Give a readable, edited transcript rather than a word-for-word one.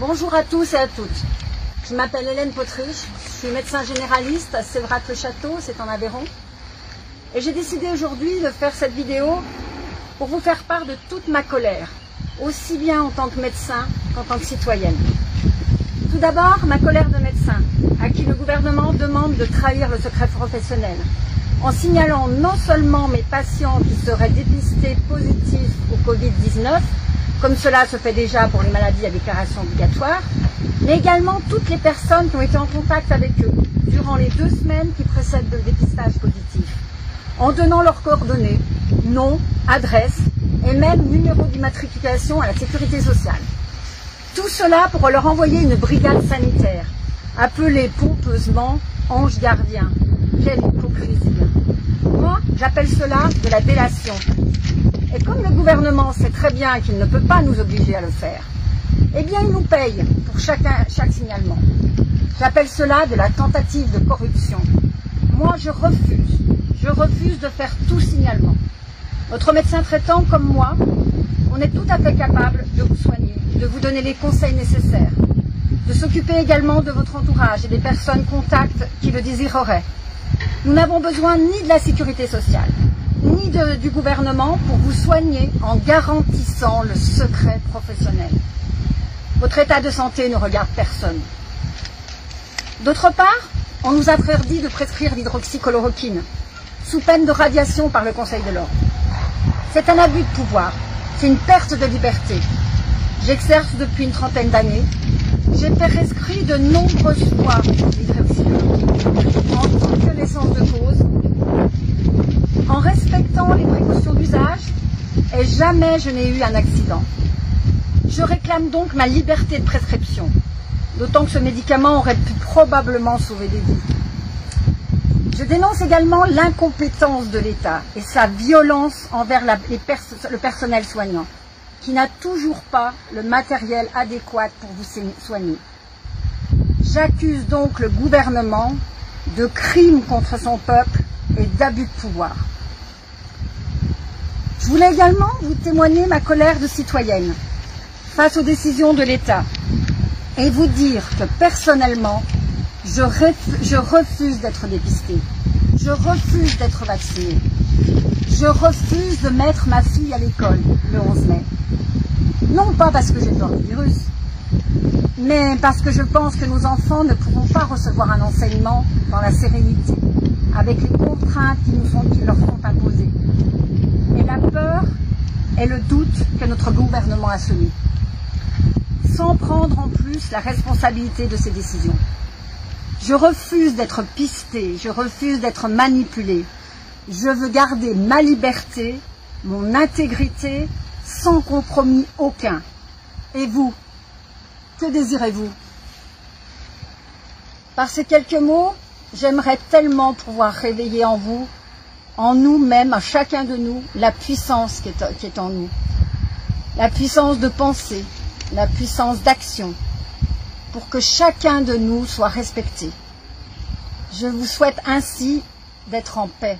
Bonjour à tous et à toutes. Je m'appelle Hélène Potriche, je suis médecin généraliste à Séverac-le-Château, c'est en Aveyron. Et j'ai décidé aujourd'hui de faire cette vidéo pour vous faire part de toute ma colère, aussi bien en tant que médecin qu'en tant que citoyenne. Tout d'abord, ma colère de médecin, à qui le gouvernement demande de trahir le secret professionnel, en signalant non seulement mes patients qui seraient dépistés positifs au Covid-19, comme cela se fait déjà pour les maladies à déclaration obligatoire, mais également toutes les personnes qui ont été en contact avec eux durant les 2 semaines qui précèdent le dépistage positif, en donnant leurs coordonnées, nom, adresse et même numéro d'immatriculation à la sécurité sociale. Tout cela pour leur envoyer une brigade sanitaire, appelée pompeusement ange gardien. Quelle hypocrisie! Moi, j'appelle cela de la délation. Et comme le gouvernement sait très bien qu'il ne peut pas nous obliger à le faire, eh bien il nous paye pour chaque signalement. J'appelle cela de la tentative de corruption. Moi, je refuse de faire tout signalement. Notre médecin traitant, comme moi, on est tout à fait capable de vous soigner, de vous donner les conseils nécessaires, de s'occuper également de votre entourage et des personnes contacts qui le désireraient. Nous n'avons besoin ni de la sécurité sociale, ni du gouvernement pour vous soigner en garantissant le secret professionnel. Votre état de santé ne regarde personne. D'autre part, on nous a interdit de prescrire l'hydroxychloroquine, sous peine de radiation par le Conseil de l'Ordre. C'est un abus de pouvoir, c'est une perte de liberté. J'exerce depuis une 30aine d'années. J'ai prescrit de nombreuses fois l'hydroxychloroquine, en toute connaissance de cause, en respectant les précautions d'usage, et jamais je n'ai eu un accident. Je réclame donc ma liberté de prescription, d'autant que ce médicament aurait pu probablement sauver des vies. Je dénonce également l'incompétence de l'État et sa violence envers le personnel soignant, qui n'a toujours pas le matériel adéquat pour vous soigner. J'accuse donc le gouvernement de crimes contre son peuple et d'abus de pouvoir. Je voulais également vous témoigner ma colère de citoyenne face aux décisions de l'État et vous dire que personnellement, je refuse d'être dépistée, je refuse d'être vaccinée, je refuse de mettre ma fille à l'école le 11 mai. Non pas parce que j'ai peur du virus, mais parce que je pense que nos enfants ne pourront pas recevoir un enseignement dans la sérénité, avec les contraintes qui leur sont imposées, et la peur et le doute que notre gouvernement a semé, sans prendre en plus la responsabilité de ces décisions. Je refuse d'être pistée, je refuse d'être manipulée. Je veux garder ma liberté, mon intégrité, sans compromis aucun. Et vous, que désirez-vous? Par ces quelques mots, j'aimerais tellement pouvoir réveiller en vous, en nous-mêmes, à chacun de nous, la puissance qui est en nous. La puissance de penser, la puissance d'action, pour que chacun de nous soit respecté. Je vous souhaite ainsi d'être en paix.